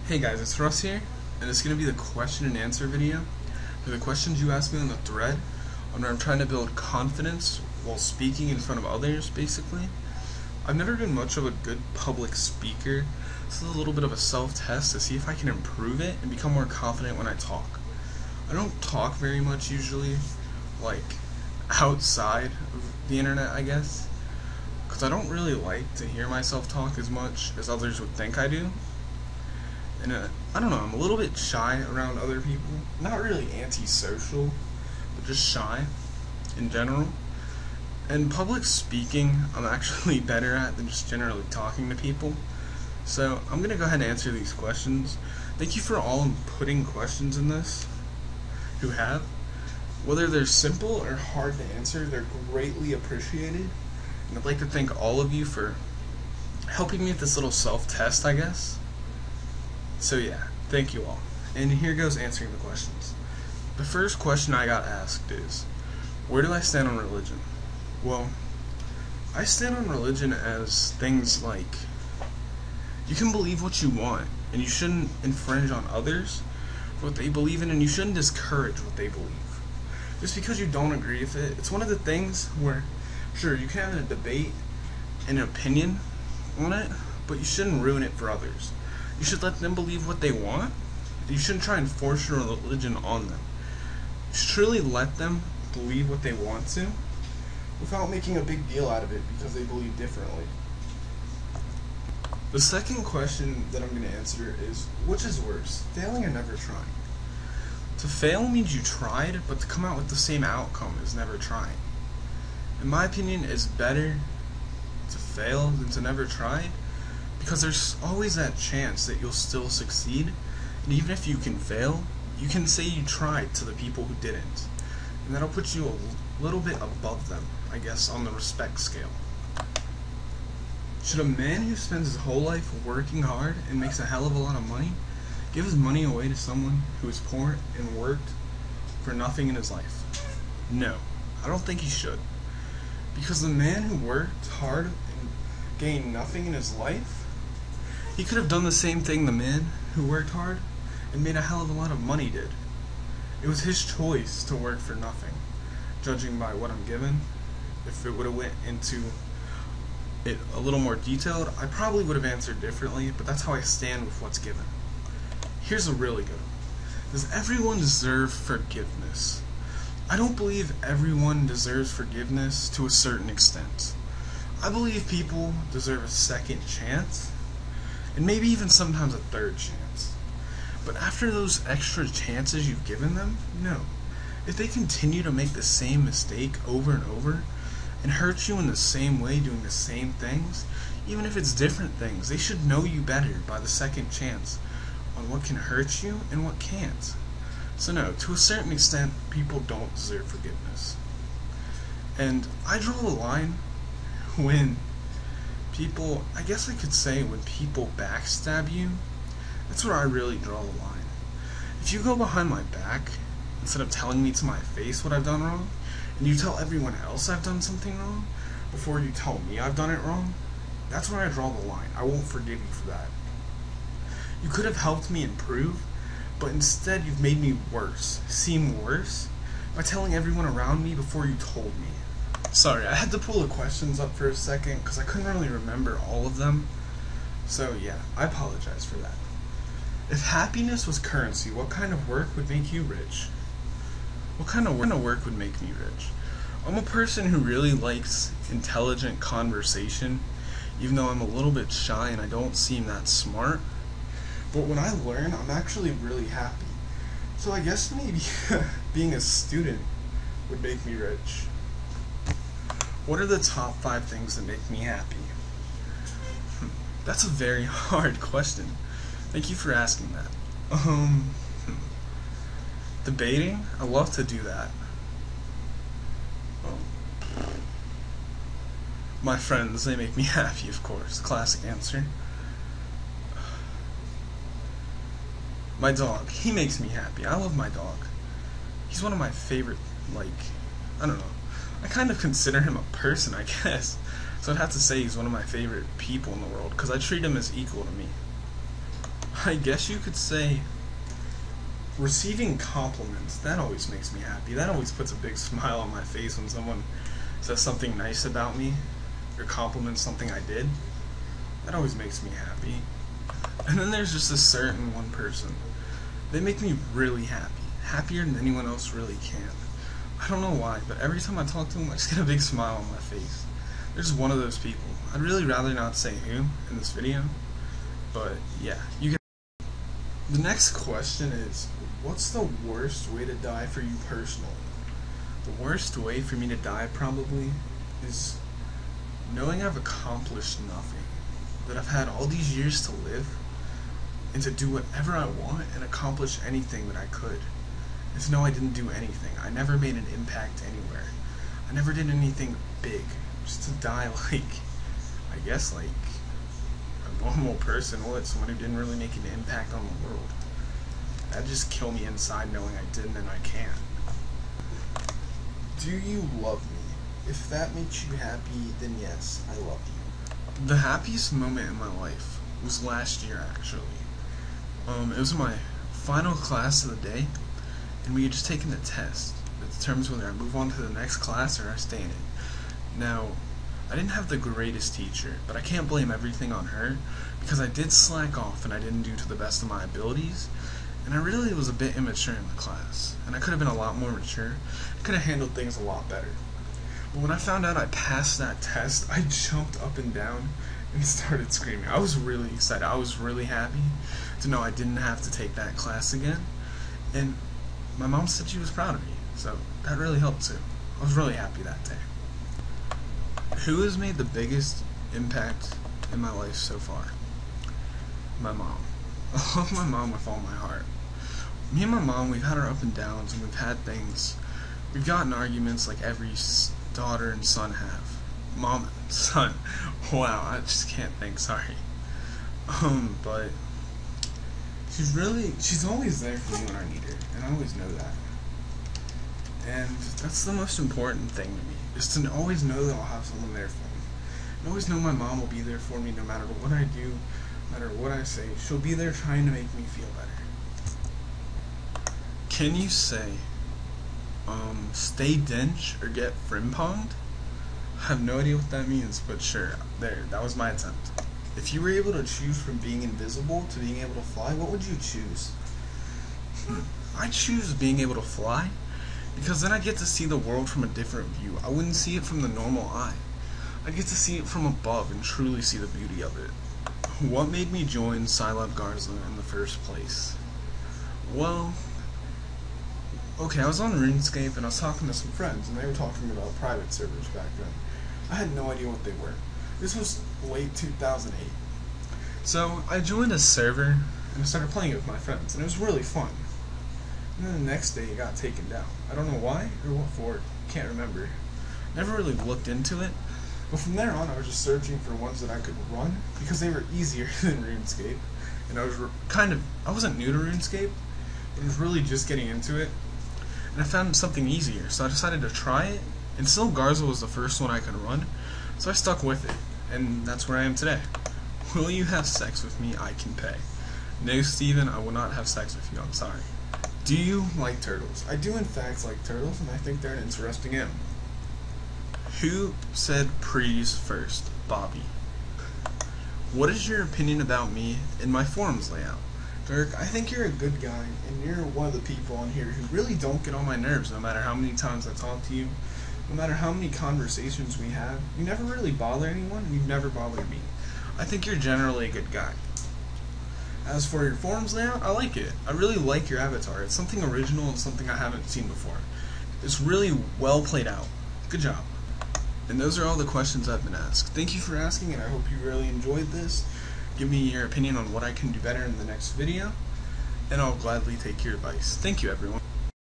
Hey guys, it's Russ here, and it's going to be the question and answer video for the questions you asked me on the thread on where I'm trying to build confidence while speaking in front of others, basically. I've never been much of a good public speaker. This is a little bit of a self-test to see if I can improve it and become more confident when I talk. I don't talk very much usually, like outside of the internet, I guess, because I don't really like to hear myself talk as much as others would think I do. And I don't know, I'm a little bit shy around other people. Not really antisocial, but just shy in general. And public speaking, I'm actually better at than just generally talking to people. So I'm going to go ahead and answer these questions. Thank you for all putting questions in this who have. Whether they're simple or hard to answer, they're greatly appreciated. And I'd like to thank all of you for helping me with this little self-test, I guess. So yeah, thank you all. And here goes answering the questions. The first question I got asked is, where do I stand on religion? Well, I stand on religion as things like, you can believe what you want, and you shouldn't infringe on others for what they believe in, and you shouldn't discourage what they believe. Just because you don't agree with it, it's one of the things where, sure, you can have a debate and an opinion on it, but you shouldn't ruin it for others. You should let them believe what they want. You shouldn't try and force your religion on them. You should truly let them believe what they want to without making a big deal out of it because they believe differently. The second question that I'm going to answer is, which is worse, failing or never trying? To fail means you tried, but to come out with the same outcome is never trying. In my opinion, it's better to fail than to never try, because there's always that chance that you'll still succeed, and even if you can fail, you can say you tried to the people who didn't, and that'll put you a little bit above them, I guess, on the respect scale. Should a man who spends his whole life working hard and makes a hell of a lot of money give his money away to someone who is poor and worked for nothing in his life? No, I don't think he should, because the man who worked hard and gained nothing in his life, he could have done the same thing the man who worked hard and made a hell of a lot of money did. It was his choice to work for nothing, judging by what I'm given. If it would have went into it a little more detailed, I probably would have answered differently, but that's how I stand with what's given. Here's a really good one. Does everyone deserve forgiveness? I don't believe everyone deserves forgiveness to a certain extent. I believe people deserve a second chance, and maybe even sometimes a third chance. But after those extra chances you've given them, no. If they continue to make the same mistake over and over, and hurt you in the same way doing the same things, even if it's different things, they should know you better by the second chance on what can hurt you and what can't. So no, to a certain extent, people don't deserve forgiveness. And I draw the line when people, I guess I could say when people backstab you, that's where I really draw the line. If you go behind my back, instead of telling me to my face what I've done wrong, and you tell everyone else I've done something wrong, before you tell me I've done it wrong, that's where I draw the line. I won't forgive you for that. You could have helped me improve, but instead you've made me worse, seem worse, by telling everyone around me before you told me. Sorry, I had to pull the questions up for a second because I couldn't really remember all of them. So yeah, I apologize for that. If happiness was currency, what kind of work would make you rich? What kind of work would make me rich? I'm a person who really likes intelligent conversation, even though I'm a little bit shy and I don't seem that smart. But when I learn, I'm actually really happy. So I guess maybe being a student would make me rich. What are the top 5 things that make me happy? That's a very hard question. Thank you for asking that. Debating? I love to do that. My friends, they make me happy, of course. Classic answer. My dog, he makes me happy. I love my dog. He's one of my favorite, I don't know. I kind of consider him a person, I guess. So I'd have to say he's one of my favorite people in the world, because I treat him as equal to me. I guess you could say receiving compliments. That always makes me happy. That always puts a big smile on my face when someone says something nice about me or compliments something I did. That always makes me happy. And then there's just a certain one person. They make me really happy. Happier than anyone else really can. I don't know why, but every time I talk to them, I just get a big smile on my face. There's one of those people. I'd really rather not say who in this video, but yeah, you get. The next question is, what's the worst way to die for you personally? The worst way for me to die probably is knowing I've accomplished nothing. That I've had all these years to live and to do whatever I want and accomplish anything that I could. And to know I didn't do anything. I never made an impact anywhere. I never did anything big. Just to die like, I guess like a normal person would, someone who didn't really make an impact on the world. That'd just kill me inside knowing I didn't and I can't. Do you love me? If that makes you happy, then yes, I love you. The happiest moment in my life was last year, actually. It was my final class of the day, and we had just taken the test that determines whether I move on to the next class or I stay in it. Now, I didn't have the greatest teacher, but I can't blame everything on her, because I did slack off and I didn't do to the best of my abilities, and I really was a bit immature in the class, and I could have been a lot more mature. I could have handled things a lot better. But when I found out I passed that test, I jumped up and down and started screaming. I was really excited. I was really happy to know I didn't have to take that class again, and my mom said she was proud of me, so that really helped too. I was really happy that day. Who has made the biggest impact in my life so far? My mom. I love my mom with all my heart. Me and my mom, we've had our up and downs, and we've had things. We've gotten arguments like every daughter and son have. Mom and son. Wow, I just can't think, sorry. But she's always there for me when I need her, and I always know that. And that's the most important thing to me, is to always know that I'll have someone there for me. And always know my mom will be there for me no matter what I do, no matter what I say. She'll be there trying to make me feel better. Can you say, stay dench or get frimponged? I have no idea what that means, but sure, there, that was my attempt. If you were able to choose from being invisible to being able to fly, what would you choose? I'd choose being able to fly, because then I'd get to see the world from a different view. I wouldn't see it from the normal eye. I'd get to see it from above and truly see the beauty of it. What made me join Scilab Garza in the first place? Well, okay, I was on RuneScape and I was talking to some friends, and they were talking about private servers back then. I had no idea what they were. This was late 2008. So I joined a server and I started playing it with my friends, and it was really fun. And then the next day it got taken down. I don't know why or what for, can't remember. Never really looked into it, but from there on I was just searching for ones that I could run, because they were easier than RuneScape. And I wasn't new to RuneScape, but I was really just getting into it, and I found something easier, so I decided to try it, and still Garza was the first one I could run, so I stuck with it, and that's where I am today. Will you have sex with me? I can pay. No, Steven, I will not have sex with you, I'm sorry. Do you like turtles? I do in fact like turtles, and I think they're an interesting animal. Who said please first? Bobby. What is your opinion about me in my forums layout? Dirk, I think you're a good guy, and you're one of the people on here who really don't get on my nerves no matter how many times I talk to you, no matter how many conversations we have. You never really bother anyone, and you've never bothered me. I think you're generally a good guy. As for your forums layout, I like it. I really like your avatar. It's something original and something I haven't seen before. It's really well played out. Good job. And those are all the questions I've been asked. Thank you for asking, and I hope you really enjoyed this. Give me your opinion on what I can do better in the next video, and I'll gladly take your advice. Thank you, everyone.